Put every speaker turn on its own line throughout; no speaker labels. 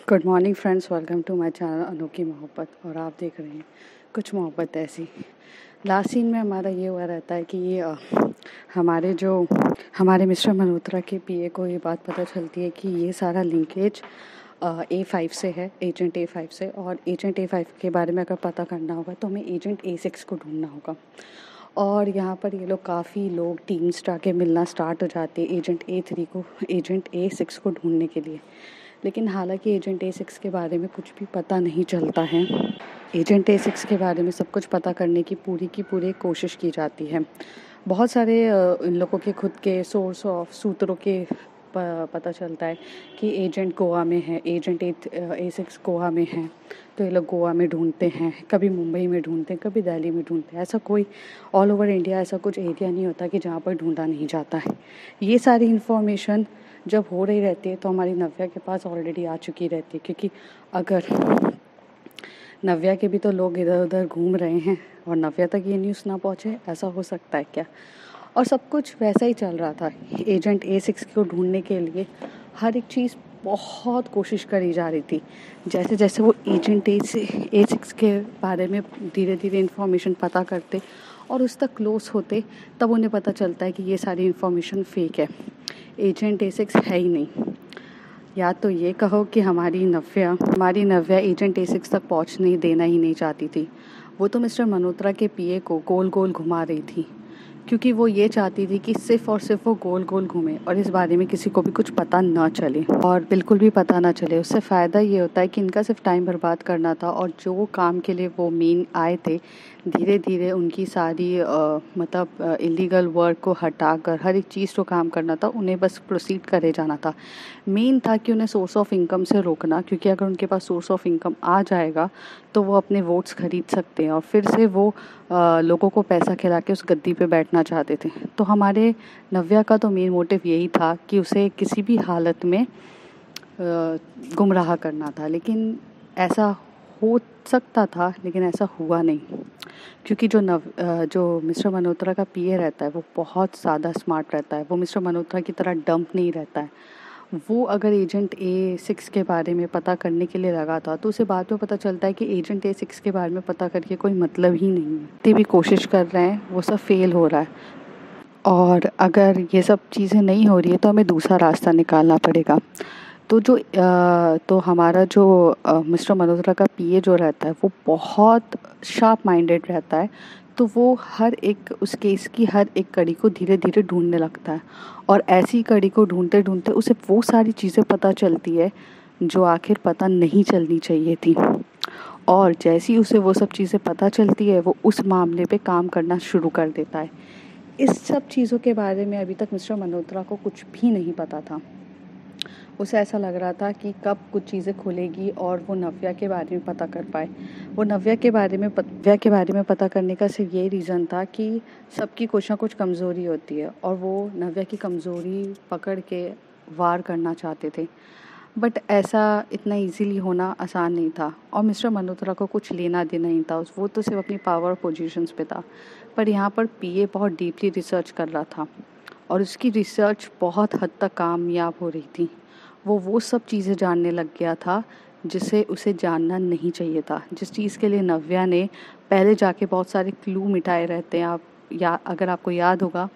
Good morning friends, welcome to my channel Anokhi Mohabbat. और आप देख रहे हैं कुछ मोहब्बत ऐसी। लास्ट सीन में हमारा ये हुआ रहता है कि हमारे मिस्टर मल्होत्रा के पीए को ये बात पता चलती है कि ये सारा लिंकेज A5 से है, एजेंट A5 से। और एजेंट A5 के बारे में अगर पता करना होगा तो हमें एजेंट A6 को ढूंढना होगा। और यहाँ पर ये लोग काफ़ी लोग टीम्स के मिलना स्टार्ट हो जाते हैं एजेंट A3 को, एजेंट A6 को ढूंढने के लिए। लेकिन हालांकि एजेंट A6 के बारे में कुछ भी पता नहीं चलता है। एजेंट A6 के बारे में सब कुछ पता करने की पूरी कोशिश की जाती है। बहुत सारे इन लोगों के खुद के सोर्स ऑफ सूत्रों के पता चलता है कि एजेंट गोवा में है, एजेंट A6 गोवा में है, तो ये लोग गोवा में ढूंढते हैं, कभी मुंबई में ढूंढते हैं, कभी दिल्ली में ढूंढते हैं। ऐसा कोई ऑल ओवर इंडिया ऐसा कुछ एरिया नहीं होता कि जहाँ पर ढूंढा नहीं जाता है। ये सारी इन्फॉर्मेशन जब हो रही रहती है तो हमारी नव्या के पास ऑलरेडी आ चुकी रहती है, क्योंकि अगर नव्या के भी तो लोग इधर उधर घूम रहे हैं और नव्या तक ये न्यूज़ ना पहुँचे, ऐसा हो सकता है क्या? और सब कुछ वैसा ही चल रहा था। एजेंट A6 को ढूंढने के लिए हर एक चीज़ बहुत कोशिश करी जा रही थी। जैसे जैसे वो एजेंट A6 के बारे में धीरे धीरे इन्फॉर्मेशन पता करते और उस तक क्लोज होते, तब उन्हें पता चलता है कि ये सारी इन्फॉर्मेशन फेक है, एजेंट A6 है ही नहीं। या तो ये कहो कि हमारी नव्या एजेंट A6 तक पहुंचने देना ही नहीं चाहती थी। वो तो मिस्टर मल्होत्रा के पीए को गोल गोल घुमा रही थी, क्योंकि वो ये चाहती थी कि सिर्फ और सिर्फ वो गोल गोल घूमे और इस बारे में किसी को भी कुछ पता ना चले, और बिल्कुल भी पता ना चले। उससे फ़ायदा ये होता है कि इनका सिर्फ टाइम बर्बाद करना था, और जो काम के लिए वो मेन आए थे धीरे धीरे उनकी सारी इलीगल वर्क को हटाकर हर एक चीज़ जो काम करना था उन्हें बस प्रोसीड करे जाना था। मेन था कि उन्हें सोर्स ऑफ इनकम से रोकना, क्योंकि अगर उनके पास सोर्स ऑफ इनकम आ जाएगा तो वो अपने वोट्स खरीद सकते हैं और फिर से वो लोगों को पैसा खिला के उस गद्दी पे बैठना चाहते थे। तो हमारे नव्या का तो मेन मोटिव यही था कि उसे किसी भी हालत में गुमराह करना था। लेकिन ऐसा हो सकता था, लेकिन ऐसा हुआ नहीं, क्योंकि जो मिस्टर मल्होत्रा का पीए रहता है वो बहुत ज़्यादा स्मार्ट रहता है। वो मिस्टर मल्होत्रा की तरह डंप नहीं रहता है। वो अगर एजेंट A6 के बारे में पता करने के लिए लगा था तो उसे बाद में पता चलता है कि एजेंट A6 के बारे में पता करके कोई मतलब ही नहीं है। जितनी भी कोशिश कर रहे हैं वो सब फेल हो रहा है, और अगर ये सब चीज़ें नहीं हो रही है तो हमें दूसरा रास्ता निकालना पड़ेगा। तो हमारा जो मिस्टर मल्होत्रा का पीए जो रहता है वो बहुत शार्प माइंडेड रहता है। तो वो हर एक उस केस की हर एक कड़ी को धीरे धीरे ढूंढने लगता है, और ऐसी कड़ी को ढूंढते ढूंढते उसे वो सारी चीज़ें पता चलती है जो आखिर पता नहीं चलनी चाहिए थी। और जैसी उसे वो सब चीज़ें पता चलती है वो उस मामले पे काम करना शुरू कर देता है। इस सब चीज़ों के बारे में अभी तक मिस्टर मल्होत्रा को कुछ भी नहीं पता था। उसे ऐसा लग रहा था कि कब कुछ चीज़ें खुलेगी और वो नव्या के बारे में पता कर पाए। वो नव्या के बारे में पता करने का सिर्फ ये रीज़न था कि सबकी कुछ ना कुछ कमज़ोरी होती है और वो नव्या की कमज़ोरी पकड़ के वार करना चाहते थे। बट ऐसा इतना इजीली होना आसान नहीं था, और मिस्टर मल्होत्रा को कुछ लेना देना नहीं था। वो तो सिर्फ अपनी पावर पोजीशंस पे था। पर यहाँ पर पीए बहुत डीपली रिसर्च कर रहा था, और उसकी रिसर्च बहुत हद तक कामयाब हो रही थी। वो सब चीज़ें जानने लग गया था जिसे उसे जानना नहीं चाहिए था, जिस चीज़ के लिए नव्या ने पहले जाके बहुत सारे क्लू मिटाए रहते हैं। अगर आपको याद होगा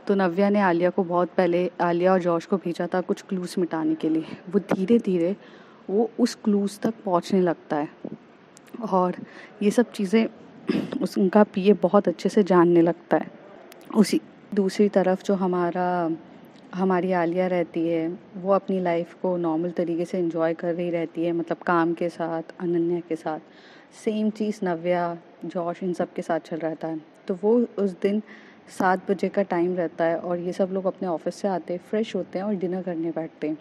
तो नव्या ने आलिया को बहुत पहले, आलिया और जॉश को भेजा था कुछ क्लूज़ मिटाने के लिए। वो धीरे धीरे वो उस क्लूज़ तक पहुंचने लगता है, और ये सब चीज़ें उनका पीए बहुत अच्छे से जानने लगता है। उसी दूसरी तरफ जो हमारी आलिया रहती है वो अपनी लाइफ को नॉर्मल तरीके से एंजॉय कर रही रहती है, मतलब काम के साथ, अनन्या के साथ। सेम चीज़ नव्या, जॉश, इन सब के साथ चल रहा था। तो वो उस दिन 7 बजे का टाइम रहता है और ये सब लोग अपने ऑफिस से आते हैं, फ्रेश होते हैं और डिनर करने बैठते हैं।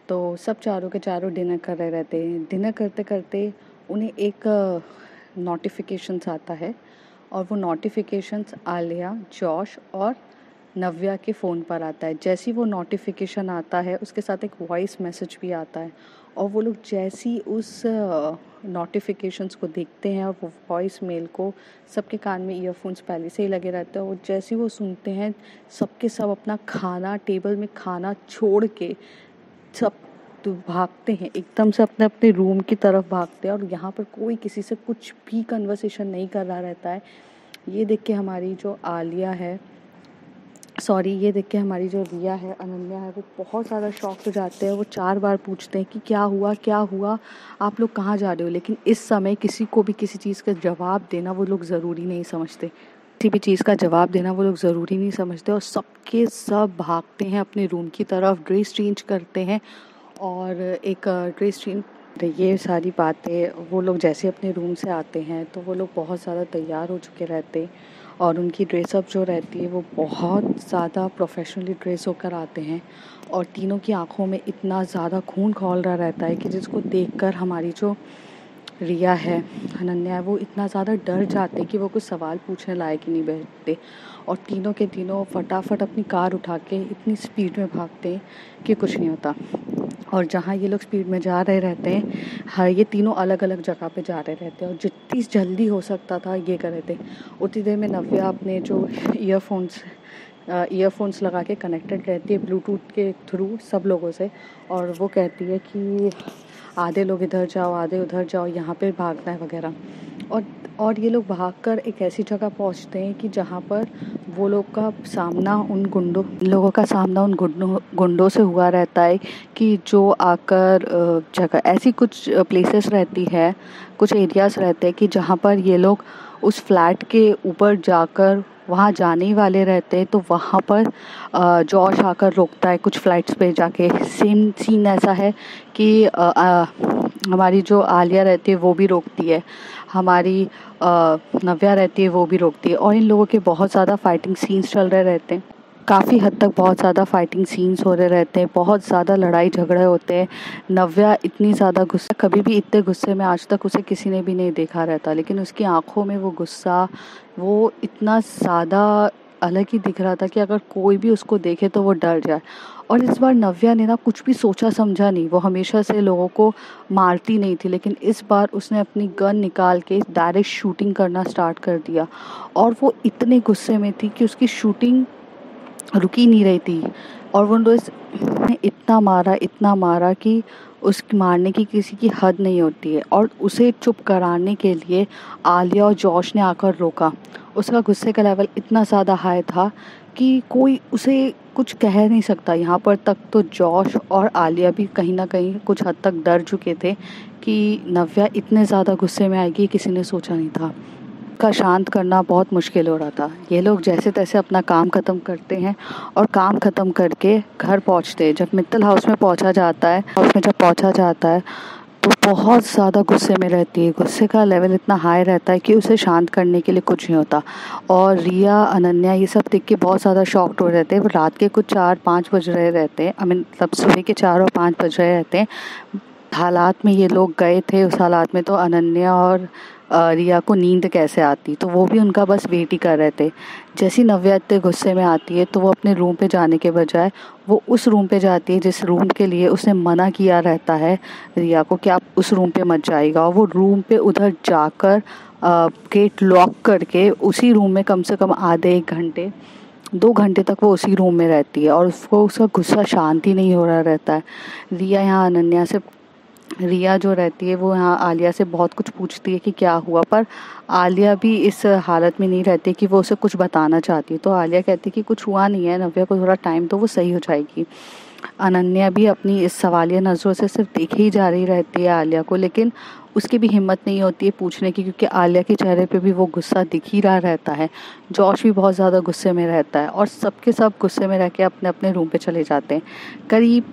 तो सब चारों के चारों डिनर कर रहे रहते हैं। डिनर करते करते उन्हें एक नोटिफिकेशंस आता है, और वो नोटिफिकेशंस आलिया, जॉश और नव्या के फ़ोन पर आता है। जैसे ही वो नोटिफिकेशन आता है उसके साथ एक वॉइस मैसेज भी आता है, और वो लोग जैसी उस नोटिफिकेशंस को देखते हैं और वो वॉइस मेल को, सबके कान में ईयरफोन्स पहले से ही लगे रहते हैं, और जैसे ही वो सुनते हैं सबके सब अपना खाना, टेबल में खाना छोड़ के सब तो भागते हैं एकदम से अपने अपने रूम की तरफ भागते हैं और यहाँ पर कोई किसी से कुछ भी कन्वर्सेशन नहीं कर रहा रहता है। ये देख के हमारी जो आलिया है, ये देख के हमारी जो रिया है, अनन्या है, वो बहुत ज़्यादा शॉक हो जाते हैं। वो 4 बार पूछते हैं कि क्या हुआ, आप लोग कहाँ जा रहे हो। लेकिन इस समय किसी को भी किसी चीज़ का जवाब देना वो लोग ज़रूरी नहीं समझते, किसी भी चीज़ का जवाब देना वो लोग ज़रूरी नहीं समझते और सबके सब भागते हैं अपने रूम की तरफ, ड्रेस चेंज करते हैं और एक ड्रेस चेंज। ये सारी बातें वो लोग जैसे अपने रूम से आते हैं तो वो लोग बहुत ज़्यादा तैयार हो चुके रहते और उनकी ड्रेसअप जो रहती है वो बहुत ज़्यादा प्रोफेशनली ड्रेस होकर आते हैं और तीनों की आंखों में इतना ज़्यादा खून खौल रहा रहता है कि जिसको देखकर हमारी जो रिया है, अनन्या है, वो इतना ज़्यादा डर जाते हैं कि वो कुछ सवाल पूछने लायक ही नहीं बैठते और तीनों के तीनों फटाफट अपनी कार उठा के इतनी स्पीड में भागते हैं कि कुछ नहीं होता। और जहाँ ये लोग स्पीड में जा रहे रहते हैं, हाँ, ये तीनों अलग अलग जगह पे जा रहे रहते हैं और जितनी जल्दी हो सकता था ये कर रहे थे। उतनी देर में नव्या अपने जो ईयरफोन्स लगा के कनेक्टेड रहती है ब्लूटूथ के थ्रू सब लोगों से और वो कहती है कि आधे लोग इधर जाओ, आधे उधर जाओ, यहाँ पे भागना है वगैरह। और ये लोग भागकर एक ऐसी जगह पहुँचते हैं कि जहाँ पर वो लोग का सामना उन गुंडों से हुआ रहता है कि जो आकर जगह ऐसी कुछ प्लेसेस रहती है, कुछ एरियाज़ रहते हैं कि जहाँ पर ये लोग उस फ्लैट के ऊपर जाकर वहाँ जाने ही वाले रहते हैं। तो वहाँ पर जॉश आकर रोकता है कुछ फ्लाइट्स पे जाके। सेम सीन ऐसा है कि हमारी जो आलिया रहती है वो भी रोकती है, हमारी नव्या रहती है वो भी रोकती है और इन लोगों के बहुत ज़्यादा फाइटिंग सीन्स चल रहे रहते हैं। काफ़ी हद तक बहुत ज़्यादा फाइटिंग सीन्स हो रहे रहते हैं, बहुत ज़्यादा लड़ाई झगड़े होते हैं। नव्या इतनी ज़्यादा गुस्सा, कभी भी इतने गुस्से में आज तक उसे किसी ने भी नहीं देखा रहता, लेकिन उसकी आंखों में वो गुस्सा वो इतना ज़्यादा अलग ही दिख रहा था कि अगर कोई भी उसको देखे तो वो डर जाए। और इस बार नव्या ने ना कुछ भी सोचा समझा नहीं, वो हमेशा से लोगों को मारती नहीं थी, लेकिन इस बार उसने अपनी गन निकाल के डायरेक्ट शूटिंग करना स्टार्ट कर दिया और वो इतने गुस्से में थी कि उसकी शूटिंग रुकी नहीं रही थी और वो ने इतना मारा कि उस मारने की किसी की हद नहीं होती है। और उसे चुप कराने के लिए आलिया और जॉश ने आकर रोका। उसका गुस्से का लेवल इतना ज़्यादा हाई था कि कोई उसे कुछ कह नहीं सकता। यहाँ पर तक तो जॉश और आलिया भी कहीं ना कहीं कुछ हद तक डर चुके थे कि नव्या इतने ज़्यादा गुस्से में आएगी, किसी ने सोचा नहीं था। का शांत करना बहुत मुश्किल हो रहा था। ये लोग जैसे तैसे अपना काम ख़त्म करते हैं और काम ख़त्म करके घर पहुंचते हैं। जब मित्तल हाउस में पहुंचा जाता है तो बहुत ज़्यादा गुस्से में रहती है। गुस्से का लेवल इतना हाई रहता है कि उसे शांत करने के लिए कुछ नहीं होता। और रिया, अनन्या ये सब देख के बहुत ज़्यादा शॉक्ड हो रहते हैं। रात के कुछ 4-5 बज रहे रहते हैं, मतलब सुबह के 4 और 5 बज रहे रहते हैं। हालात में ये लोग गए थे, उस हालात में तो अनन्या और रिया को नींद कैसे आती, तो वो भी उनका बस वेट ही कर रहे थे। जैसी नव्या इतने गुस्से में आती है तो वो अपने रूम पे जाने के बजाय वो उस रूम पे जाती है जिस रूम के लिए उसने मना किया रहता है रिया को कि आप उस रूम पे मत जाइएगा। और वो रूम पे उधर जाकर गेट लॉक करके उसी रूम में कम से कम आधे 1 घंटे 2 घंटे तक वो उसी रूम में रहती है और उसको उसका गुस्सा शांत ही नहीं हो रहा रहता है। रिया जो रहती है वो यहाँ आलिया से बहुत कुछ पूछती है कि क्या हुआ, पर आलिया भी इस हालत में नहीं रहती कि वो उसे कुछ बताना चाहती है। तो आलिया कहती है कि कुछ हुआ नहीं है, नव्या को थोड़ा टाइम तो वो सही हो जाएगी। अनन्या भी अपनी इस सवालिया नज़रों से सिर्फ देखे ही जा रही रहती है आलिया को, लेकिन उसकी भी हिम्मत नहीं होती है पूछने की, क्योंकि आलिया के चेहरे पे भी वो गुस्सा दिख ही रहा रहता है। जॉश भी बहुत ज़्यादा गुस्से में रहता है और सबके सब गुस्से में रह के अपने अपने रूम पे चले जाते हैं। करीब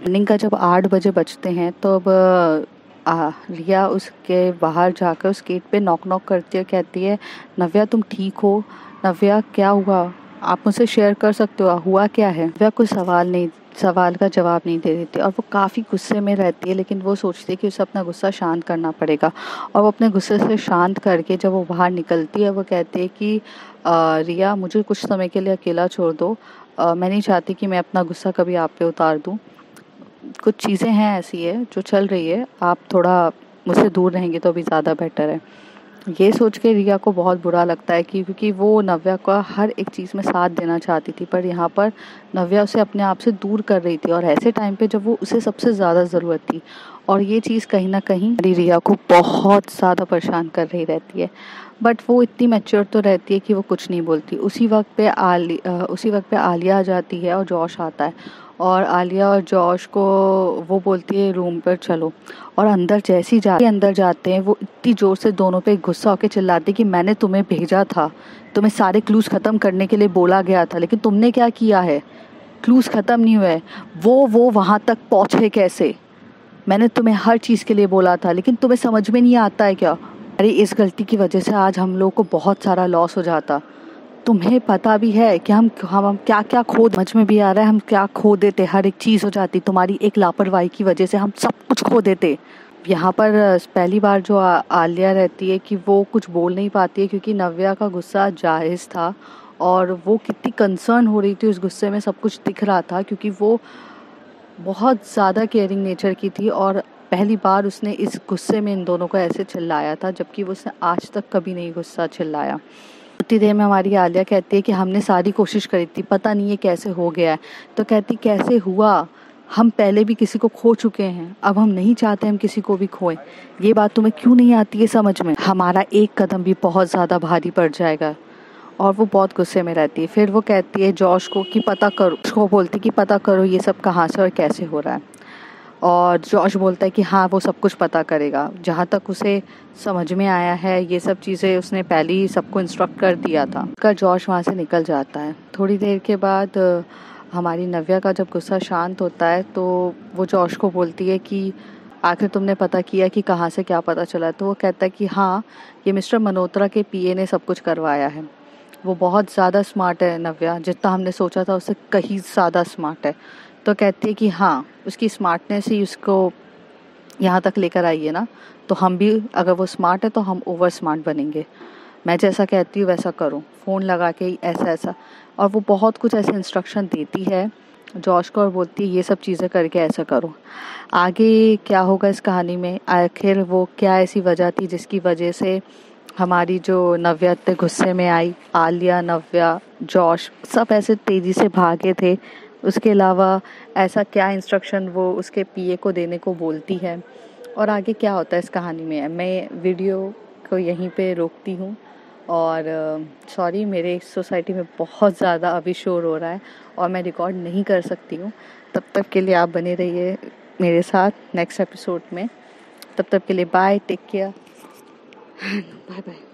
मॉर्निंग का जब 8 बजे बजते हैं तो अब रिया उसके बाहर जाकर उस गेट पे नॉक करती है, कहती है नव्या तुम ठीक हो? नव्या क्या हुआ, आप मुझसे शेयर कर सकते हो, हुआ क्या है? नव्या कोई सवाल का जवाब नहीं दे देती और वो काफ़ी गुस्से में रहती है, लेकिन वो सोचती है कि उसे अपना गुस्सा शांत करना पड़ेगा। और वो अपने गुस्से से शांत करके जब वो बाहर निकलती है वो कहती है कि रिया मुझे कुछ समय के लिए अकेला छोड़ दो, मैं नहीं चाहती कि मैं अपना गुस्सा कभी आप पे उतार दूँ। कुछ चीज़ें हैं ऐसी है जो चल रही है, आप थोड़ा मुझसे दूर रहेंगे तो अभी ज़्यादा बेटर है। ये सोच के रिया को बहुत बुरा लगता है कि क्योंकि वो नव्या का हर एक चीज़ में साथ देना चाहती थी, पर यहाँ पर नव्या उसे अपने आप से दूर कर रही थी और ऐसे टाइम पे जब वो उसे सबसे ज़्यादा ज़रूरत थी। और ये चीज़ कहीं ना कहीं हमारी रिया को बहुत ज़्यादा परेशान कर रही रहती है। बट वो इतनी मैच्योर तो रहती है कि वो कुछ नहीं बोलती। उसी वक्त पे आलिया आ जाती है और जॉश आता है, और आलिया और जॉश को वो बोलती है रूम पर चलो, और अंदर जाते हैं वो इतनी ज़ोर से दोनों पे गुस्सा होकर चिल्लाते कि मैंने तुम्हें भेजा था, तुम्हें सारे क्लूज़ ख़त्म करने के लिए बोला गया था, लेकिन तुमने क्या किया है, क्लूज़ ख़त्म नहीं हुए। वो वहाँ तक पहुँचे कैसे, मैंने तुम्हें हर चीज़ के लिए बोला था, लेकिन तुम्हें समझ में नहीं आता है क्या। अरे इस गलती की वजह से आज हम लोग को बहुत सारा लॉस हो जाता। तुम्हें पता भी है कि हम क्या क्या समझ में भी आ रहा है हम क्या खो देते, हर एक चीज़ हो जाती, तुम्हारी एक लापरवाही की वजह से हम सब कुछ खो देते। यहाँ पर पहली बार जो आलिया रहती है कि वो कुछ बोल नहीं पाती है क्योंकि नव्या का गुस्सा जायज़ था, और वो कितनी कंसर्न हो रही थी उस गुस्से में सब कुछ दिख रहा था, क्योंकि वो बहुत ज़्यादा केयरिंग नेचर की थी और पहली बार उसने इस गुस्से में इन दोनों को ऐसे चिल्लाया था, जबकि वो उसने आज तक कभी नहीं गुस्सा चिल्लाया। उतनी देर में हमारी आलिया कहती है कि हमने सारी कोशिश करी थी, पता नहीं ये कैसे हो गया है। तो कहती कैसे हुआ, हम पहले भी किसी को खो चुके हैं, अब हम नहीं चाहते हम किसी को भी खोएं। ये बात तुम्हें क्यों नहीं आती है समझ में, हमारा एक कदम भी बहुत ज़्यादा भारी पड़ जाएगा। और वो बहुत गुस्से में रहती है। फिर वो कहती है जॉश को कि पता करो, उसको बोलती कि पता करो ये सब कहाँ से और कैसे हो रहा है। और जॉश बोलता है कि हाँ वो सब कुछ पता करेगा, जहाँ तक उसे समझ में आया है ये सब चीज़ें उसने पहले ही सबको इंस्ट्रक्ट कर दिया था। का जॉश वहाँ से निकल जाता है। थोड़ी देर के बाद हमारी नव्या का जब गुस्सा शांत होता है तो वो जॉश को बोलती है कि आखिर तुमने पता किया कि कहाँ से क्या पता चला। तो वो कहता है कि हाँ ये मिस्टर मल्होत्रा के पीए ने सब कुछ करवाया है। वो बहुत ज़्यादा स्मार्ट है नव्या, जितना हमने सोचा था उससे कहीं ज़्यादा स्मार्ट है। तो कहती है कि हाँ उसकी स्मार्टनेस ही उसको यहाँ तक लेकर आई है ना, तो हम भी अगर वो स्मार्ट है तो हम ओवर स्मार्ट बनेंगे। मैं जैसा कहती हूँ वैसा करो, फ़ोन लगा के ही ऐसा ऐसा। और वो बहुत कुछ ऐसे इंस्ट्रक्शन देती है जॉश को और बोलती है ये सब चीज़ें करके ऐसा करो। आगे क्या होगा इस कहानी में, आखिर वो क्या ऐसी वजह थी जिसकी वजह से हमारी जो नव्या इतने गुस्से में आई, आलिया नव्या जॉश सब ऐसे तेज़ी से भागे थे। उसके अलावा ऐसा क्या इंस्ट्रक्शन वो उसके पीए को देने को बोलती है, और आगे क्या होता है इस कहानी में। मैं वीडियो को यहीं पे रोकती हूँ, और सॉरी मेरे सोसाइटी में बहुत ज़्यादा अभी शोर हो रहा है और मैं रिकॉर्ड नहीं कर सकती हूँ। तब तक के लिए आप बने रहिए मेरे साथ नेक्स्ट एपिसोड में। तब तक के लिए bye, take care, bye bye.